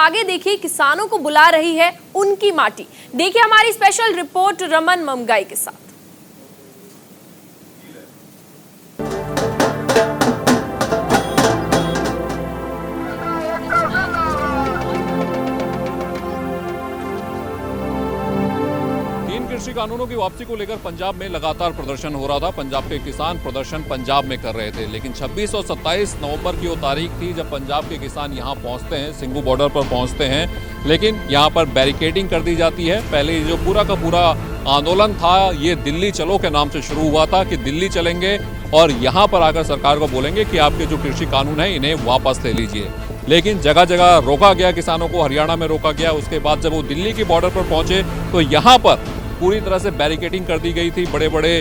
आगे देखिए किसानों को बुला रही है उनकी माटी। देखिए हमारी स्पेशल रिपोर्ट रमन ममगाई के साथ। कृषि कानूनों की वापसी को लेकर पंजाब में लगातार प्रदर्शन हो रहा था। पंजाब के किसान प्रदर्शन पंजाब में कर रहे थे, लेकिन 26 और 27 नवंबर की वो तारीख थी जब पंजाब के किसान यहाँ पहुँचते हैं, सिंघू बॉर्डर पर पहुँचते हैं, लेकिन यहाँ पर बैरिकेडिंग कर दी जाती है। पहले जो पूरा का पूरा आंदोलन था ये दिल्ली चलो के नाम से शुरू हुआ था कि दिल्ली चलेंगे और यहाँ पर आकर सरकार को बोलेंगे कि आपके जो कृषि कानून है इन्हें वापस ले लीजिए। लेकिन जगह जगह रोका गया किसानों को, हरियाणा में रोका गया। उसके बाद जब वो दिल्ली की बॉर्डर पर पहुंचे तो यहाँ पर पूरी तरह से बैरिकेडिंग कर दी गई थी। बड़े बड़े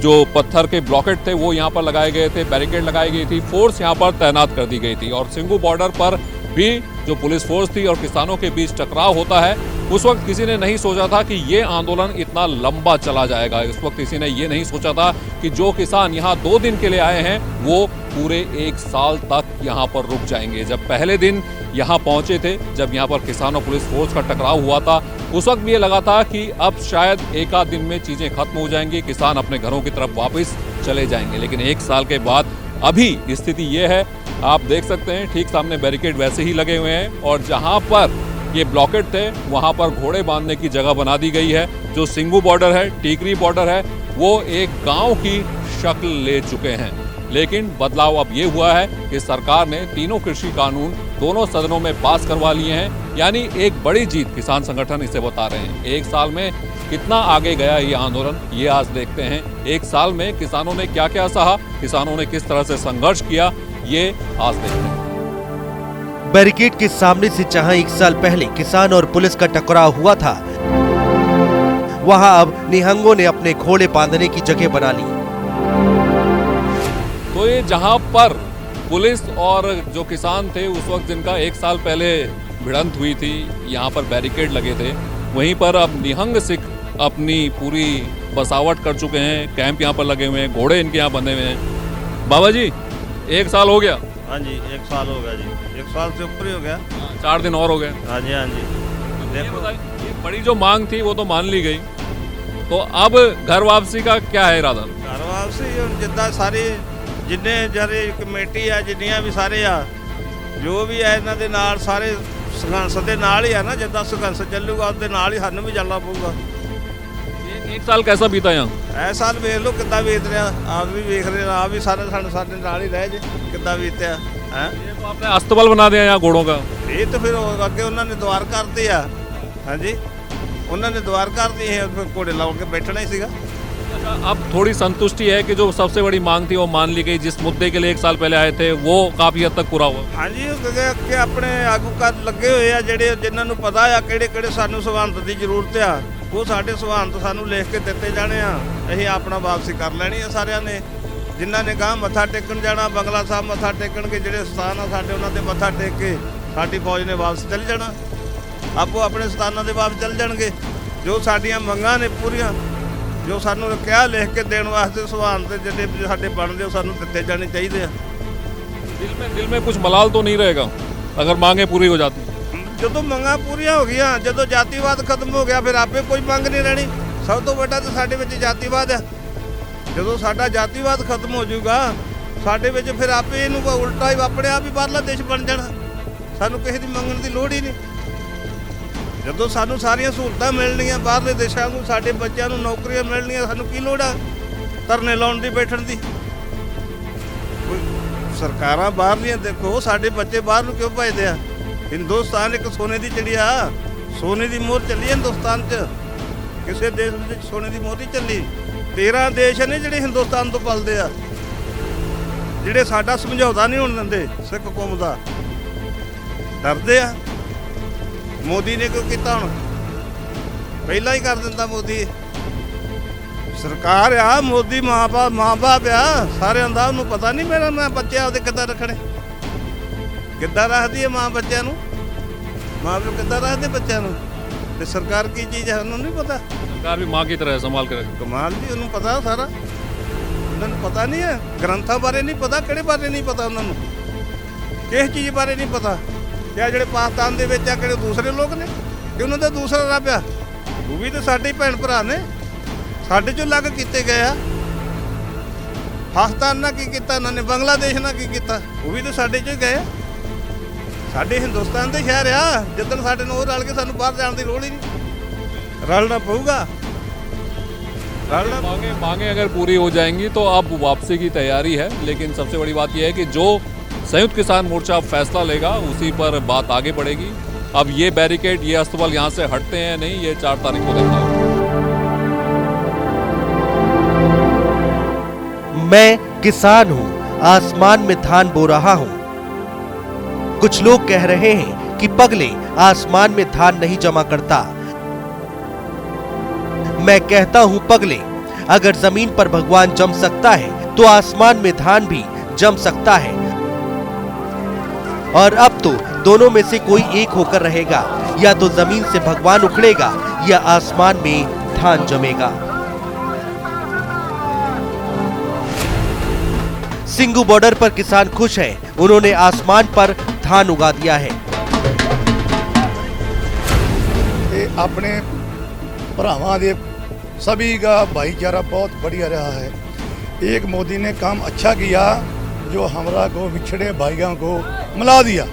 जो पत्थर के ब्लॉकेट थे वो यहाँ पर लगाए गए थे, बैरिकेड लगाई गई थी, फोर्स यहाँ पर तैनात कर दी गई थी। और सिंघू बॉर्डर पर भी जो पुलिस फोर्स थी और किसानों के बीच टकराव होता है, उस वक्त किसी ने नहीं सोचा था कि ये आंदोलन इतना लंबा चला जाएगा। इस वक्त किसी ने ये नहीं सोचा था कि जो किसान यहाँ 2 दिन के लिए आए हैं वो पूरे 1 साल तक यहाँ पर रुक जाएंगे। जब पहले दिन यहाँ पहुंचे थे, जब यहाँ पर किसान और पुलिस फोर्स का टकराव हुआ था, उस वक्त भी ये लगा था कि अब शायद 1 आध दिन में चीजें खत्म हो जाएंगी, किसान अपने घरों की तरफ वापस चले जाएंगे। लेकिन 1 साल के बाद अभी स्थिति ये है, आप देख सकते हैं ठीक सामने बैरिकेड वैसे ही लगे हुए हैं और जहां पर ये ब्लॉकेट थे वहां पर घोड़े बांधने की जगह बना दी गई है। जो सिंघू बॉर्डर है, टीकरी बॉर्डर है, वो एक गांव की शक्ल ले चुके हैं। लेकिन बदलाव अब ये हुआ है कि सरकार ने तीनों कृषि कानून दोनों सदनों में पास करवा लिए हैं, यानी एक बड़ी जीत किसान संगठन इसे बता रहे हैं। 1 साल में कितना आगे गया ये आंदोलन, ये आज देखते हैं। 1 साल में किसानों ने क्या क्या सहा, किसानों ने किस तरह से संघर्ष किया, ये आज देखते हैं। बैरिकेड के सामने से जहां 1 साल पहले किसान और पुलिस का टकराव हुआ था, वहां अब निहंगों ने अपने घोड़े बांधने की जगह बना ली। तो ये जहां पर पुलिस और जो किसान थे उस वक्त जिनका 1 साल पहले भिड़ंत हुई थी, यहाँ पर बैरिकेड लगे थे, वहीं पर अब निहंग सिख अपनी पूरी बसावट कर चुके हैं। कैंप यहाँ पर लगे हुए हैं, घोड़े इनके यहाँ बंधे हुए हैं। बाबा जी 1 साल हो गया? हाँ जी 1 साल हो गया जी, 1 साल से ऊपर ही हो गया। 4 दिन और हो गए। हाँ जी हाँ जी। देखो ये बड़ी जो मांग थी वो तो मान ली गई, तो अब घर वापसी का क्या है इरादा? घर वापसी जिद्दां सारी जिन्ने जरे कमेटी आ जिन्नियां भी सारे आ जो भी है इन्हां दे नाल सारे संघर्ष दे नाल ही आ ना। जिद्दां संघर्ष ਚੱਲੂਗਾ ਉਹਦੇ ਨਾਲ ਹੀ ਸਾਨੂੰ ਵੀ ਚੱਲਣਾ ਪਊਗਾ। 1 साल कैसा बीता यहाँ? ਇਹ ਸਾਲ ਵੇਖ ਲਓ ਕਿੱਦਾਂ ਬੀਤ ਰਿਹਾ, ਆਪ ਵੀ ਵੇਖ ਰਹੇ ਆ ਵੀ ਸਾਰੇ ਸਾਡੇ ਨਾਲ ਹੀ ਰਹਿ ਜੇ ਕਿੱਦਾਂ ਬੀਤਿਆ ਹੈ। ये तो आपने अस्तबल बना दिया यहाँ घोड़ों का। ਇਹ ਤਾਂ ਫਿਰ ਅੱਗੇ ਉਹਨਾਂ ਨੇ ਦੁਆਰ ਕਰਤੇ ਆ। ਹਾਂਜੀ ਉਹਨਾਂ ਨੇ ਦੁਆਰ ਕਰਤੀ ਹੈ, ਫਿਰ ਘੋੜੇ ਲਾ ਕੇ बैठना ही ਸੀਗਾ। अब थोड़ी संतुष्टि है कि जो सबसे बड़ी मांग थी वो मान ली गई, जिस मुद्दे के लिए 1 साल पहले आए थे वो काफी हद तक पूरा हुआ। ਹਾਂਜੀ ਕਿ ਆਪਣੇ ਆਗੂ ਕਰ ਲੱਗੇ ਹੋਏ ਆ ਜਿਹੜੇ ਜਿਨ੍ਹਾਂ ਨੂੰ ਪਤਾ ਆ ਕਿਹੜੇ ਕਿਹੜੇ ਸਾਨੂੰ ਸਵਾਨਤ ਦੀ ਜ਼ਰੂਰਤ ਆ, ਉਹ ਸਾਡੇ ਸਵਾਨਤ ਸਾਨੂੰ ਲਿਖ ਕੇ ਦਿੱਤੇ ਜਾਣੇ ਆ। ਅਸੀਂ ਆਪਣਾ ਵਾਪਸੀ ਕਰ ਲੈਣੀ ਆ ਸਾਰਿਆਂ ਨੇ। ਜਿਨ੍ਹਾਂ ਨੇ ਗਾਂ ਮੱਥਾ ਟੇਕਣ ਜਾਣਾ ਬੰਗਲਾ ਸਾਹਿਬ ਮੱਥਾ ਟੇਕਣਗੇ, ਜਿਹੜੇ ਸਥਾਨ ਆ ਸਾਡੇ ਉਹਨਾਂ ਤੇ ਮੱਥਾ ਟੇਕ ਕੇ ਸਾਡੀ ਫੌਜ ਨੇ ਵਾਪਸ ਚੱਲ ਜਾਣਾ, ਆਪੋ ਆਪਣੇ ਸਥਾਨਾਂ ਦੇ ਵਾਪਸ ਚੱਲ ਜਾਣਗੇ। ਜੋ ਸਾਡੀਆਂ ਮੰਗਾਂ ਨੇ ਪੂਰੀਆਂ, ਜੋ ਸਾਨੂੰ ਕਿਹਾ ਲਿਖ ਕੇ ਦੇਣ ਵਾਸਤੇ ਸਵਾਨ ਤੇ ਜਿਹੜੇ ਸਾਡੇ ਬਣਦੇ ਉਹ ਸਾਨੂੰ ਦਿੱਤੇ ਜਾਣੇ ਚਾਹੀਦੇ ਆ। दिल में कुछ मलाल तो नहीं रहेगा अगर मांगे पूरी हो जाती? ਜਦੋਂ ਮੰਗਾਂ ਪੂਰੀਆਂ ਹੋ ਗਈਆਂ, ਜਦੋਂ ਜਾਤੀਵਾਦ ਖਤਮ ਹੋ ਗਿਆ, ਫਿਰ ਆਪੇ ਕੋਈ ਮੰਗ ਨਹੀਂ ਰਹਿਣੀ। ਸਭ ਤੋਂ ਵੱਡਾ ਤਾਂ ਸਾਡੇ ਵਿੱਚ ਜਾਤੀਵਾਦ ਹੈ। ਜਦੋਂ ਸਾਡਾ ਜਾਤੀਵਾਦ ਖਤਮ ਹੋ ਜਾਊਗਾ ਸਾਡੇ ਵਿੱਚ, ਫਿਰ ਆਪੇ ਇਹਨੂੰ ਉਲਟਾ ਹੀ ਆਪਣੇ ਆਪ ਹੀ ਬਾਹਰਲਾ ਦੇਸ਼ ਬਣ ਜਾਣਾ। ਸਾਨੂੰ ਕਿਸੇ ਦੀ ਮੰਗਣ ਦੀ ਲੋੜ ਹੀ ਨਹੀਂ। ਜਦੋਂ ਸਾਨੂੰ ਸਾਰੀਆਂ ਸਹੂਲਤਾਂ ਮਿਲਣੀਆਂ ਬਾਹਰਲੇ ਦੇਸ਼ਾਂ ਨੂੰ, ਸਾਡੇ ਬੱਚਿਆਂ ਨੂੰ ਨੌਕਰੀਆਂ ਮਿਲਣੀਆਂ, ਸਾਨੂੰ ਕੀ ਲੋੜ ਆ ਧਰਨੇ ਲਾਉਣ ਦੀ, ਬੈਠਣ ਦੀ। ਸਰਕਾਰਾਂ ਬਾਹਰਲੀਆਂ ਦੇਖੋ ਸਾਡੇ ਬੱਚੇ ਬਾਹਰ ਨੂੰ ਕਿਉਂ ਭੇਜਦੇ ਆ। ਹਿੰਦੁਸਤਾਨ ਇੱਕ ਸੋਨੇ ਦੀ ਚਿੜੀਆ, ਸੋਨੇ ਦੀ ਮੋਹਰ ਚੱਲੀ ਹਿੰਦੁਸਤਾਨ 'ਚ, ਕਿਸੇ ਦੇਸ਼ ਵਿੱਚ ਸੋਨੇ ਦੀ ਮੋਹਰ ਨਹੀਂ ਚੱਲੀ। 13 ਦੇਸ਼ ਨੇ ਜਿਹੜੇ ਹਿੰਦੁਸਤਾਨ ਤੋਂ ਪਲਦੇ ਆ, ਜਿਹੜੇ ਸਾਡਾ ਸਮਝੌਤਾ ਨਹੀਂ ਹੋਣ ਦਿੰਦੇ ਸਿੱਖ ਕੌਮ ਦਾ, ਡਰਦੇ ਆ। ਮੋਦੀ ਨੇ ਕਿਉਂ ਕੀਤਾ? ਹੁਣ ਪਹਿਲਾਂ ਹੀ ਕਰ ਦਿੰਦਾ ਮੋਦੀ। ਸਰਕਾਰ ਆ, ਮੋਦੀ ਮਾਂ ਬਾਪ ਆ ਸਾਰਿਆਂ ਦਾ, ਉਹਨੂੰ ਪਤਾ ਨਹੀਂ ਮੇਰਾ ਮੈਂ ਬੱਚੇ ਆਪਦੇ ਕਿੱਦਾਂ ਰੱਖਣੇ, ਕਿੱਦਾਂ ਰੱਖਦੀ ਹੈ ਮਾਂ ਬੱਚਿਆਂ ਨੂੰ, ਮਾਂ ਪਿਓ ਕਿੱਦਾਂ ਰੱਖਦੇ ਬੱਚਿਆਂ ਨੂੰ। ਤੇ ਸਰਕਾਰ ਕੀ ਚੀਜ਼ ਹੈ ਉਹਨੂੰ ਨਹੀਂ ਪਤਾ। सरकार भी माँ की तरह संभाल के रखे। ਕਮਾਲ ਜੀ, ਉਹਨੂੰ ਪਤਾ ਸਾਰਾ। ਉਹਨਾਂ ਨੂੰ ਪਤਾ ਨਹੀਂ ਹੈ, ਗ੍ਰੰਥਾਂ ਬਾਰੇ ਨਹੀਂ ਪਤਾ, ਕਿਹੜੇ ਬਾਰੇ ਨਹੀਂ ਪਤਾ ਉਹਨਾਂ ਨੂੰ, ਕਿਸ ਚੀਜ਼ ਬਾਰੇ ਨਹੀਂ ਪਤਾ। ਤੇ ਆ ਜਿਹੜੇ ਪਾਕਿਸਤਾਨ ਦੇ ਵਿੱਚ ਆ ਕਿਹੜੇ ਦੂਸਰੇ ਲੋਕ ਨੇ ਕਿ ਉਹਨਾਂ ਦਾ ਦੂਸਰਾ ਰੱਬ ਆ? ਉਹ ਵੀ ਤਾਂ ਸਾਡੇ ਭੈਣ ਭਰਾ ਨੇ, ਸਾਡੇ ਚੋਂ ਅਲੱਗ ਕੀਤੇ ਗਏ ਆ। ਪਾਕਿਸਤਾਨ ਨਾਲ ਕੀ ਕੀਤਾ ਇਹਨਾਂ ਨੇ, ਬੰਗਲਾਦੇਸ਼ ਨਾਲ ਕੀ ਕੀਤਾ, ਉਹ ਵੀ ਤਾਂ ਸਾਡੇ ਚੋਂ ਹੀ ਗਏ ਆ। ਸਾਡੇ ਹਿੰਦੁਸਤਾਨ ਦੇ ਸ਼ਹਿਰ ਆ, ਜਿੱਦਣ ਸਾਡੇ ਨਾਲ ਉਹ ਰਲ ਕੇ ਸਾਨੂੰ ਬਾਹਰ ਜਾਣ ਦੀ ਲੋੜ ਹੀ ਨਹੀਂ। ਰਲਣਾ ਪਊਗਾ, रलना। मांगे अगर पूरी हो जाएंगी तो अब वापसी की तैयारी है, लेकिन सबसे बड़ी बात यह है कि जो संयुक्त किसान मोर्चा फैसला लेगा उसी पर बात आगे बढ़ेगी। अब ये बैरिकेड, ये अस्तबल यहाँ से हटते हैं नहीं, ये 4 तारीख को देखना होगा। मैं किसान हूँ, आसमान में धान बो रहा हूँ। कुछ लोग कह रहे हैं कि पगले आसमान में धान नहीं जमा करता। मैं कहता हूं पगले, अगर जमीन पर भगवान जम सकता है तो आसमान में धान भी जम सकता है। और अब तो दोनों में से कोई एक होकर रहेगा, या तो जमीन से भगवान उखड़ेगा या आसमान में धान जमेगा। सिंगू बॉर्डर पर किसान खुश हैं, उन्होंने आसमान पर धान उगा दिया है। अपने भरावां दे सभी का भाईचारा बहुत बढ़िया रहा है। एक मोदी ने काम अच्छा किया जो हमरा को बिछड़े भाइयों को मिला दिया।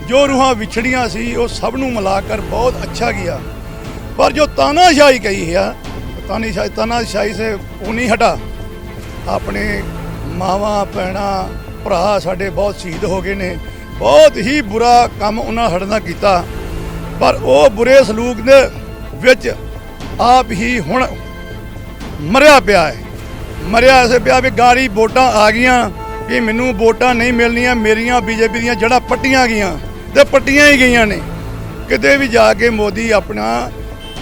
जो रूहां बिछड़ियां सी वो सब नूं मिलाकर बहुत अच्छा किया। पर जो तानाशाही कही है, तानाशाही से वो नहीं हटा। अपने मावां भैणां भरा साडे बहुत शहीद हो गए ने, बहुत ही बुरा काम उन्हां साडे नाल कीता। पर वो बुरे सलूक दे विच आप ही हुण मरिया पिया है। मरिया ऐसे पिया भी गाड़ी वोटां आ गईयां कि मैनू वोटां नहीं मिलनियां, मेरियां बीजेपी दियां जड़ा पट्टियां गईयां ते पट्टियां ही गईयां ने। किते भी जाके मोदी अपना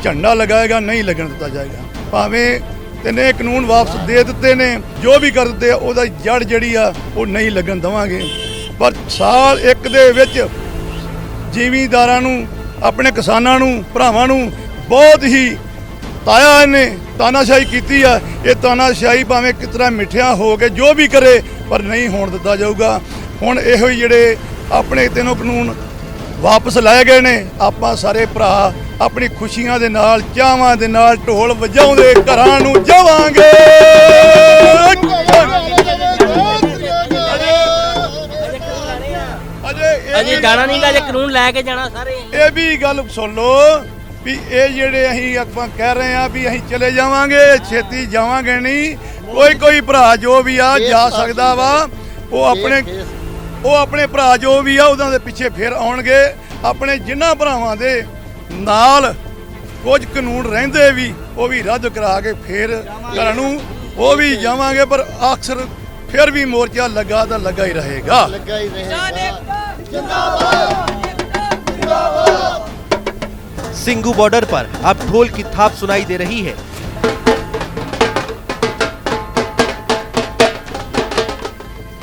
झंडा लगाएगा, नहीं लगन दिता जाएगा। भावें तिने कानून वापस दे दिते ने, जो भी कर दिते ओहदा जड़ जड़ी आ वो नहीं लगन देवांगे। पर साल एक दे विच ਜ਼ਿਮੀਂਦਾਰਾਂ ਨੂੰ, अपने किसानां नूं, भरावां नूं बहुत ही ताया ने तानाशाही की है। ये तानाशाही भावें किस तरह मिठिया हो के जो भी करे पर नहीं होण दिता जाऊगा। हुण इहो जिहड़े अपने तीनों कानून वापस लाए गए ने, आपां सारे भरा अपनी खुशियां दे नाल, चावां दे नाल ढोल वजाउंदे घरां नूं जावांगे। अजे जाना नहीं गा, कानून लैके जाना सारे। ये भी गल सुन लो भी ये जेडे अहीं आपां कह रहे हैं भी अहीं चले जावांगे, छेती जावांगे नहीं। कोई भरा जो भी आ जा सकदा वा, वो अपने भरा जो भी आ उदां दे पिछे फिर आउणगे। अपने जिन्हां भरावां दे नाल कुछ कानून रहिंदे भी वो भी रद्द करा के फिर घरां नूं वो भी जावांगे। पर अक्सर फिर भी मोर्चा लगा तो लगा ही रहेगा। सिंगू बॉर्डर पर अब ढोल की थाप सुनाई दे रही है।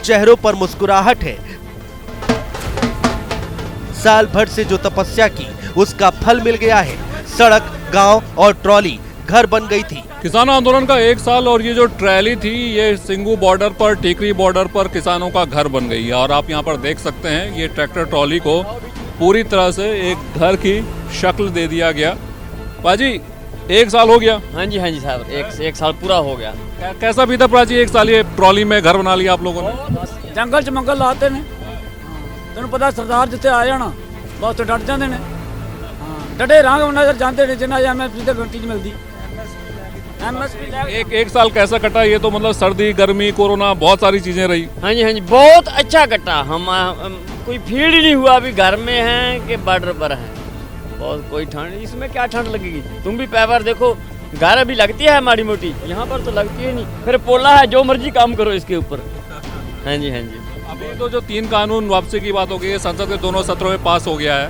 चेहरों पर मुस्कुराहट है। साल भर से जो तपस्या की उसका फल मिल गया है। सड़क, गांव और ट्रॉली घर बन गई थी। किसान आंदोलन का 1 साल और ये जो ट्रैली थी ये सिंगू बॉर्डर पर, टिकरी बॉर्डर पर किसानों का घर बन गई है। और आप यहाँ पर देख सकते हैं ये ट्रैक्टर ट्रॉली को पूरी तरह से एक घर की शक्ल दे दिया गया। पाजी 1 साल हो गया? हाँ जी साहब, एक साल पूरा हो गया। कैसा बीता प्राची 1 साल ये ट्रॉली में घर बना लिया आप लोगों ने? जंगल च मंगल लाते ने, तेन पता सरदार जिथे आ जाना बस डट जाते हैं। डटे रहांगे उन्ना चर जाते ने जिन्ना MSP तो घंटी नहीं मिलती। एक साल कैसा कटा? ये तो मतलब सर्दी, गर्मी, कोरोना, बहुत सारी चीजें रही। हाँ जी बहुत अच्छा कटा। हम कोई फील ही नहीं हुआ अभी घर में हैं कि बॉर्डर पर हैं। बहुत कोई ठंड, इसमें क्या ठंड लगेगी? तुम भी पैवर देखो, घर अभी लगती है माड़ी मोटी, यहाँ पर तो लगती है नहीं। फिर पोला है, जो मर्जी काम करो इसके ऊपर। हाँ जी अभी तो जो 3 कानून वापसी की बात हो गई है, संसद के दोनों सत्रों में पास हो गया है,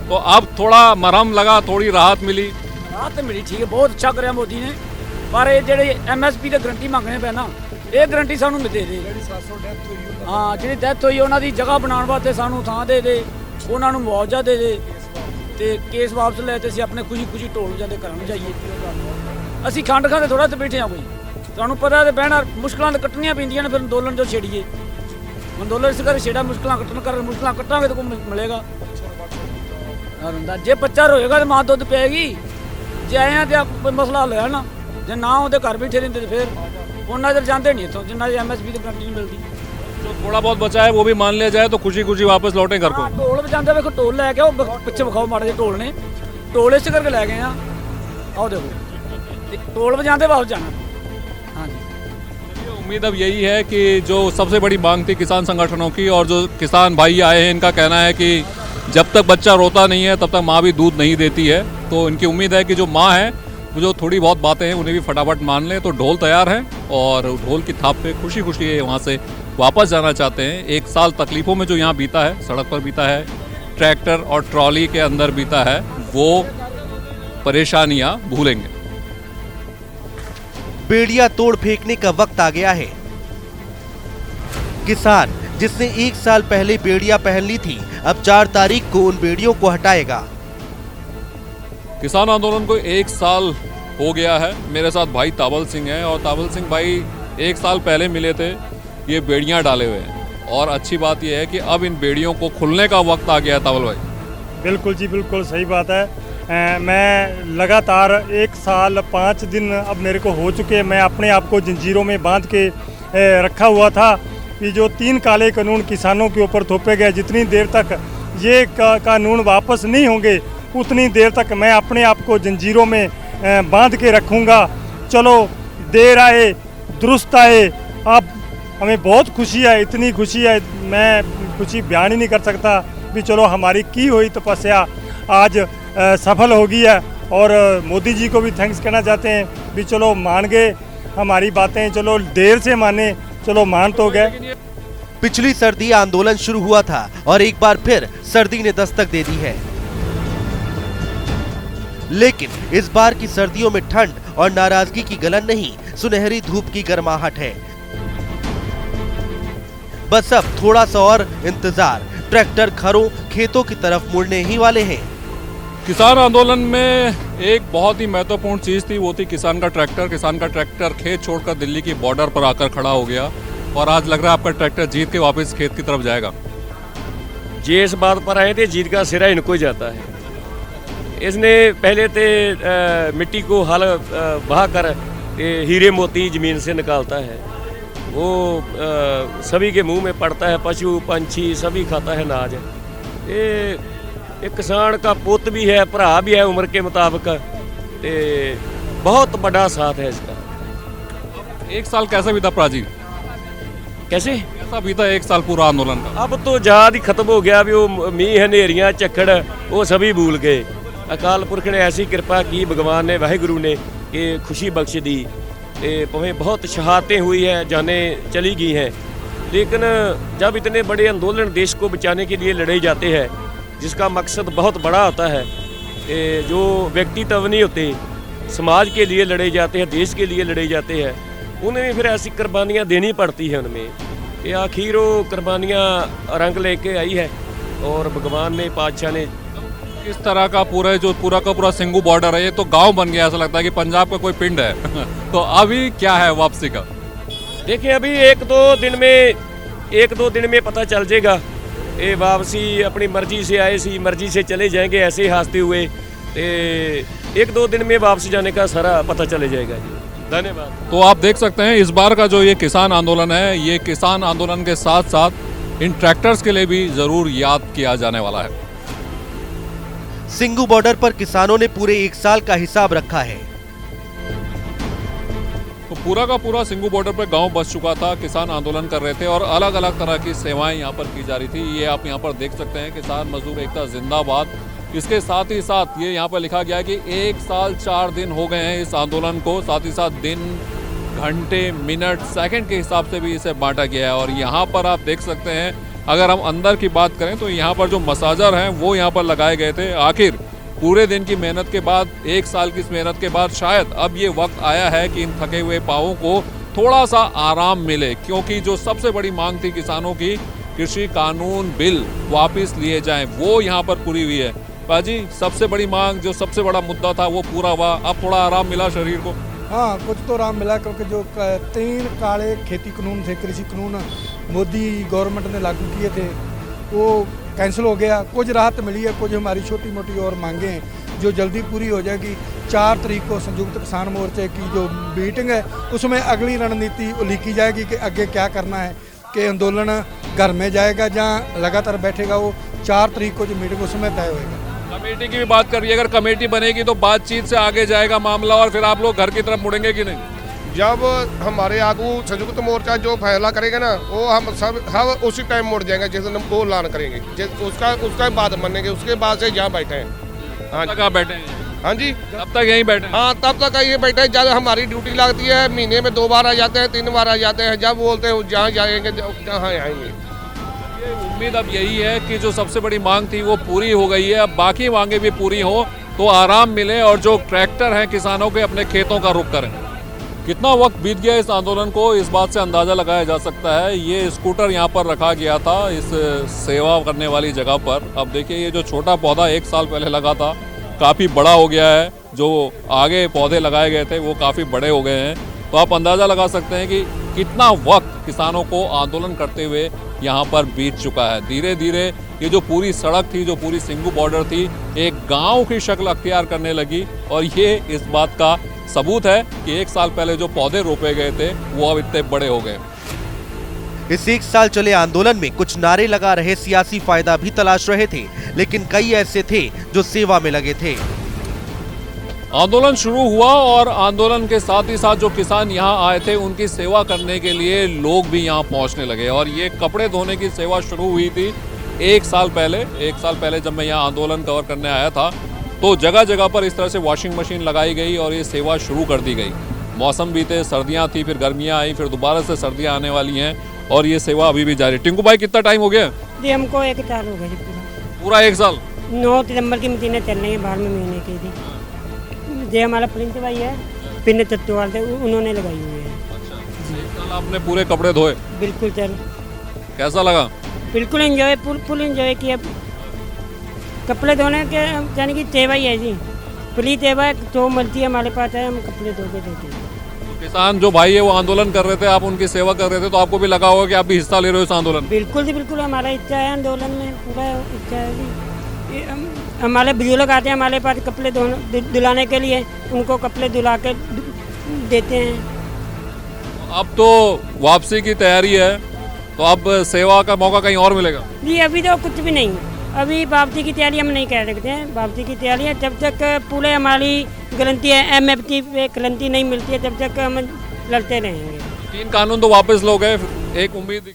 तो अब थोड़ा मरहम लगा, थोड़ी राहत मिली। राहत मिली, ठीक है, बहुत अच्छा कराया मोदी ने। पर ये ਜਿਹੜੇ MSP ਦੀ ਗਰੰਟੀ ਮੰਗਣੇ ਪੈ ਨਾ, ਇਹ ਗਰੰਟੀ ਸਾਨੂੰ ਦੇ ਦੇ। ਹਾਂ, ਜਿਹੜੀ ਡੈਥ ਹੋਈ ਉਹਨਾਂ ਦੀ ਜਗ੍ਹਾ ਬਣਾਉਣ ਵਾਸਤੇ ਸਾਨੂੰ ਥਾਂ ਦੇ ਦੇ, ਉਹਨਾਂ ਨੂੰ ਮੁਆਵਜ਼ਾ ਦੇ ਦੇ ਤੇ ਕੇਸ ਵਾਪਸ ਲੈ ਤੇ ਅਸੀਂ ਆਪਣੇ ਖੁਸ਼ੀ ਢੋਲ ਜਾਂਦੇ ਘਰਾਂ ਨੂੰ ਜਾਈਏ। ਅਸੀਂ ਖੰਡ ਖਾਂਦੇ ਥੋੜਾ ਤੇ ਬੈਠੇ ਆ ਕੋਈ, ਤੁਹਾਨੂੰ ਪਤਾ ਤੇ ਬਹਿਣਾ ਮੁਸ਼ਕਲਾਂ ਤਾਂ ਕੱਟਣੀਆਂ ਪੈਂਦੀਆਂ ਨੇ। ਫਿਰ ਅੰਦੋਲਨ ਜੋ ਛੇੜੀਏ, ਅੰਦੋਲਨ ਇਸ ਕਰਕੇ ਛੇੜਾ, ਮੁਸ਼ਕਲਾਂ ਕੱਟਣ ਕਰ, ਮੁਸ਼ਕਲਾਂ ਕੱਟਾਂਗੇ ਤਾਂ ਕੋਈ ਮਿਲੇਗਾ। ਡਰ ਹੁੰਦਾ ਜੇ ਬੱਚਾ ਰੋਏਗਾ ਤਾਂ ਮਾਂ ਦੁੱਧ ਪਏਗੀ ਜੇ ਆਏ ਆ ਤੇ ਕੋਈ ਮਸਲਾ ਹੱਲ ਹੋਇਆ ਨਾ ਜੇ ਨਾ ਉਹਦੇ ਘਰ ਬੈਠੇ ਰਹਿੰਦੇ ਤੇ ਫਿਰ ਉਹਨਾਂ ਚਿਰ ਜਾਂਦੇ ਨਹੀਂ ਇੱਥੋਂ ਜਿੰਨਾ ਚਿਰ MSP ਦੀ ਗਰੰਟੀ ਨਹੀਂ ਮਿਲਦੀ जो थोड़ा बहुत बचा है वो भी मान लिया जाए तो खुशी खुशी वापस लौटें घर को। ਹਾਂ, ਢੋਲ ਵਜਾਉਂਦੇ ਵੇਖੋ ਢੋਲ ਲੈ ਕੇ ਉਹ ਪਿੱਛੇ ਵਿਖਾਓ ਮਾੜੇ ਜਿਹੇ ਢੋਲ ਨੇ ਢੋਲ ਇਸ ਕਰਕੇ ਲੈ ਗਏ ਆ ਆਓ ਦੇਖੋ ਤੇ ਢੋਲ ਵਜਾਉਂਦੇ ਵਾਪਸ ਜਾਣਾ ਹਾਂਜੀ उम्मीद अब यही है कि जो सबसे बड़ी मांग थी किसान संगठनों की और जो किसान भाई आए हैं इनका कहना है कि जब तक बच्चा रोता नहीं है तब तक माँ भी दूध नहीं देती है। तो इनकी उम्मीद है कि जो माँ है वो जो थोड़ी बहुत बातें हैं उन्हें भी फटाफट मान लें। तो ढोल तैयार है और ढोल की थाप पे खुशी खुशी वहाँ से वापस जाना चाहते हैं। एक साल तकलीफ़ों में जो यहाँ बीता है, सड़क पर बीता है, ट्रैक्टर और ट्रॉली के अंदर बीता है, वो परेशानियाँ भूलेंगे। बेड़िया तोड़ फेंकने का वक्त आ गया है। किसान जिसने 1 साल पहले बेड़िया पहन ली थी अब 4 तारीख को उन बेड़ियों को हटाएगा। किसान आंदोलन को 1 साल हो गया है। मेरे साथ भाई तावल सिंह हैं और तावल सिंह भाई 1 साल पहले मिले थे, ये बेड़ियां डाले हुए हैं और अच्छी बात यह है कि अब इन बेड़ियों को खुलने का वक्त आ गया है। तावल भाई बिल्कुल जी बिल्कुल सही बात है। मैं लगातार 1 साल 5 दिन अब मेरे को हो चुके। मैं अपने आप को जंजीरों में बांध के रखा हुआ था कि जो 3 काले कानून किसानों के ऊपर थोपे गए, जितनी देर तक ये कानून वापस नहीं होंगे उतनी देर तक मैं अपने आप को जंजीरों में बांध के रखूँगा। चलो देर आए दुरुस्त आए। अब हमें बहुत खुशी है, इतनी खुशी है मैं खुशी बयान ही नहीं कर सकता भी चलो हमारी की हुई तपस्या आज सफल हो गई है। और मोदी जी को भी थैंक्स कहना चाहते हैं भी चलो मान गए हमारी बातें, चलो देर से माने, चलो मान तो गए। पिछली सर्दी आंदोलन शुरू हुआ था और एक बार फिर सर्दी ने दस्तक दे दी है, लेकिन इस बार की सर्दियों में ठंड और नाराजगी की गलन नहीं, सुनहरी धूप की गर्माहट है। बस अब थोड़ा सा और इंतजार, ट्रैक्टर घरों खेतों की तरफ मुड़ने ही वाले हैं। किसान आंदोलन में एक बहुत ही महत्वपूर्ण चीज़ थी, वो थी किसान का ट्रैक्टर। किसान का ट्रैक्टर खेत छोड़कर दिल्ली की बॉर्डर पर आकर खड़ा हो गया और आज लग रहा है आपका ट्रैक्टर जीत के वापस खेत की तरफ जाएगा। ये इस बात पर आए थे जीत का सिरा इनको ही जाता है। इसने पहले तो मिट्टी को हल बहा कर हीरे मोती ज़मीन से निकालता है, वो सभी के मुंह में पड़ता है, पशु पंछी सभी खाता है अनाज। ये एक किसान का पुत भी है, भरा भी है उम्र के मुताबिक, बहुत बड़ा साथ है इसका। 1 साल कैसे बीता प्राजी? कैसे कैसा बीता 1 साल पूरा आंदोलन का? अब तो याद ही खत्म हो गया भी वो मीह हनेरियाँ झक्खड़ वो सभी भूल गए। अकाल पुरख ने ऐसी कृपा की, भगवान ने वाहिगुरु ने कि खुशी बख्श दी। भावें बहुत शहादतें हुई है, जाने चली गई हैं, लेकिन जब इतने बड़े आंदोलन देश को बचाने के लिए लड़े जाते हैं जिसका मकसद बहुत बड़ा होता है, जो व्यक्तित्व नहीं होते, समाज के लिए लड़े जाते हैं, देश के लिए लड़े जाते हैं, उन्हें फिर ऐसी कुर्बानियाँ देनी पड़ती है उनमें। आखिर वो कुर्बानियाँ रंग लेके आई है और भगवान ने, पातशाह ने इस तरह का पूरा का पूरा सिंगू बॉर्डर है, ये तो गांव बन गया, ऐसा लगता है कि पंजाब का कोई पिंड है। तो अभी क्या है वापसी का? देखिए अभी 1-2 दिन में पता चल जाएगा। ये वापसी अपनी मर्जी से आए सी, मर्जी से चले जाएंगे ऐसे ही हंसते हुए। 1-2 दिन में वापस जाने का सारा पता चले जाएगा जी। धन्यवाद। तो आप देख सकते हैं इस बार का जो ये किसान आंदोलन है, ये किसान आंदोलन के साथ साथ इन ट्रैक्टर्स के लिए भी जरूर याद किया जाने वाला है। सिंगू बॉर्डर पर किसानों ने पूरे 1 साल का हिसाब रखा है। तो पूरा का पूरा सिंगू बॉर्डर पर गांव बस चुका था, किसान आंदोलन कर रहे थे और अलग अलग तरह की सेवाएं यहां पर की जा रही थी। ये आप यहां पर देख सकते हैं, किसान मजदूर एकता जिंदाबाद। इसके साथ ही साथ ये यहां पर लिखा गया है कि 1 साल 4 दिन हो गए हैं इस आंदोलन को, साथ ही साथ दिन, घंटे, मिनट, सेकंड के हिसाब से भी इसे बांटा गया है। और यहाँ पर आप देख सकते हैं, अगर हम अंदर की बात करें तो यहाँ पर जो मसाजर हैं वो यहाँ पर लगाए गए थे। आखिर पूरे दिन की मेहनत के बाद, 1 साल की इस मेहनत के बाद शायद अब ये वक्त आया है कि इन थके हुए पाँवों को थोड़ा सा आराम मिले, क्योंकि जो सबसे बड़ी मांग थी किसानों की, कृषि कानून बिल वापस लिए जाएं, वो यहाँ पर पूरी हुई है। बाजी, सबसे बड़ी मांग, जो सबसे बड़ा मुद्दा था वो पूरा हुआ, अब थोड़ा आराम मिला शरीर को? हाँ, कुछ तो आराम मिला, क्योंकि जो 3 काले खेती कानून थे, कृषि कानून मोदी गवर्नमेंट ने लागू किए थे, वो कैंसिल हो गया। कुछ राहत मिली है, कुछ हमारी छोटी मोटी और मांगे हैं जो जल्दी पूरी हो जाएगी। 4 तारीख को संयुक्त किसान मोर्चे की जो मीटिंग है उसमें अगली रणनीति लिखी जाएगी कि आगे क्या करना है, कि आंदोलन घर में जाएगा या लगातार बैठेगा। वो 4 तारीख को जो मीटिंग उसमें तय होएगा। कमेटी की भी बात करिए, अगर कमेटी बनेगी तो बातचीत से आगे जाएगा मामला और फिर आप लोग घर की तरफ मुड़ेंगे कि नहीं? जब हमारे आगू संयुक्त मोर्चा जो फैसला करेगा ना, वो हम सब उसी टाइम मुड़ जाएंगे जिस दिन वो ऐलान करेंगे, उसका बात मानेंगे। उसके बाद से यहाँ बैठे हैं। हाँ तक आप बैठे हैं? हाँ जी, तब तक यहीं बैठे हैं? हाँ तब तक ये बैठे हैं। जब हमारी ड्यूटी लगती है महीने में 2 बार आ जाते हैं, 3 बार आ जाते हैं। जब बोलते हैं जहाँ जाएंगे जहाँ आएंगे। ये उम्मीद अब यही है कि जो सबसे बड़ी मांग थी वो पूरी हो गई है। अब बाकी मांगे भी पूरी हो तो आराम मिले और जो ट्रैक्टर हैं किसानों के अपने खेतों का रुख करें। कितना वक्त बीत गया इस आंदोलन को, इस बात से अंदाज़ा लगाया जा सकता है। ये स्कूटर यहाँ पर रखा गया था इस सेवा करने वाली जगह पर। अब देखिए ये जो छोटा पौधा 1 साल पहले लगा था काफ़ी बड़ा हो गया है। जो आगे पौधे लगाए गए थे वो काफ़ी बड़े हो गए हैं। तो आप अंदाज़ा लगा सकते हैं कि कितना वक्त किसानों को आंदोलन करते हुए यहाँ पर बीत चुका है। धीरे धीरे ये जो पूरी सड़क थी, जो पूरी सिंगू बॉर्डर थी, एक गांव की शक्ल अख्तियार करने लगी। और ये इस बात का सबूत है कि 1 साल पहले जो पौधे रोपे गए थे वो अब इतने बड़े हो गए। इस 1 साल चले आंदोलन में कुछ नारे लगा रहे सियासी फायदा भी तलाश रहे थे, लेकिन कई ऐसे थे जो सेवा में लगे थे। आंदोलन शुरू हुआ और आंदोलन के साथ ही साथ जो किसान यहाँ आए थे उनकी सेवा करने के लिए लोग भी यहाँ पहुँचने लगे। और ये कपड़े धोने की सेवा शुरू हुई थी 1 साल पहले। 1 साल पहले जब मैं यहाँ आंदोलन कवर करने आया था तो जगह जगह पर इस तरह से वॉशिंग मशीन लगाई गई और ये सेवा शुरू कर दी गई। मौसम बीते, सर्दियाँ थी, फिर गर्मियाँ आई, फिर दोबारा से सर्दियाँ आने वाली हैं और ये सेवा अभी भी जारी। टिंकू भाई कितना टाइम हो गया? जी हमको 1 साल हो गया जी पूरा 1 साल। 9 सितंबर की मशीनें चल रही हैं 12वें महीने की थी। जो हमारा प्रिंस भाई है पिन चत्तोवाल थे उन्होंने लगाई हुई है। अच्छा, 1 साल आपने पूरे कपड़े धोए? बिल्कुल सर। कैसा लगा? बिल्कुल एंजॉय, फुल एंजॉय किया। कपड़े धोने के यानी कि सेवा ही है जी, फ्री सेवा जो मिलती है हमारे पास है, हम कपड़े धो के देते हैं। किसान जो भाई है वो आंदोलन कर रहे थे, आप उनकी सेवा कर रहे थे, तो आपको भी लगा होगा कि आप भी हिस्सा ले रहे हो इस आंदोलन? बिल्कुल जी बिल्कुल, हमारा इच्छा है आंदोलन में, पूरा इच्छा है जी। हमारे बुजुर्ग आते हैं हमारे पास कपड़े धुलाने के लिए, उनको कपड़े धुला के देते हैं। अब तो वापसी की तैयारी है, तो अब सेवा का मौका कहीं और मिलेगा? जी अभी तो कुछ भी नहीं, अभी वापसी की तैयारी हम नहीं कर सकते हैं। वापसी की तैयारी है जब तक पूरे हमारी गारंटी है, MFT पे गारंटी नहीं मिलती है तब तक हम लड़ते रहेंगे। 3 कानून तो वापस लोगे, एक उम्मीद